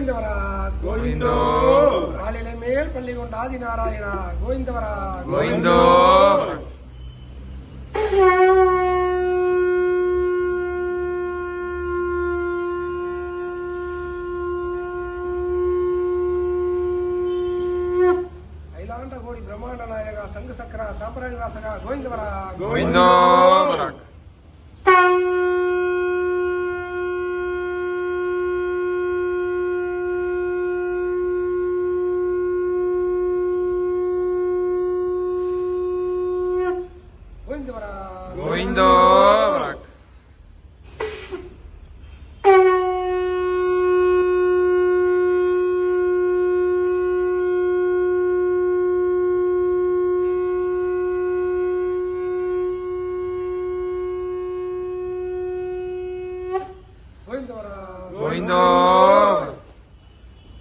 கோவிந்தவரா கோவிந்தோ காலிலே மேல் பள்ளி கொண்ட ஆதி நாராயணா கோவிந்தவரா கோவிந்தோ கோடி பிரம்மாண்ட நாயகா சங்கு சக்கரா சாம்பராணி வாசகா கோவிந்தவரா கோவிந்தோ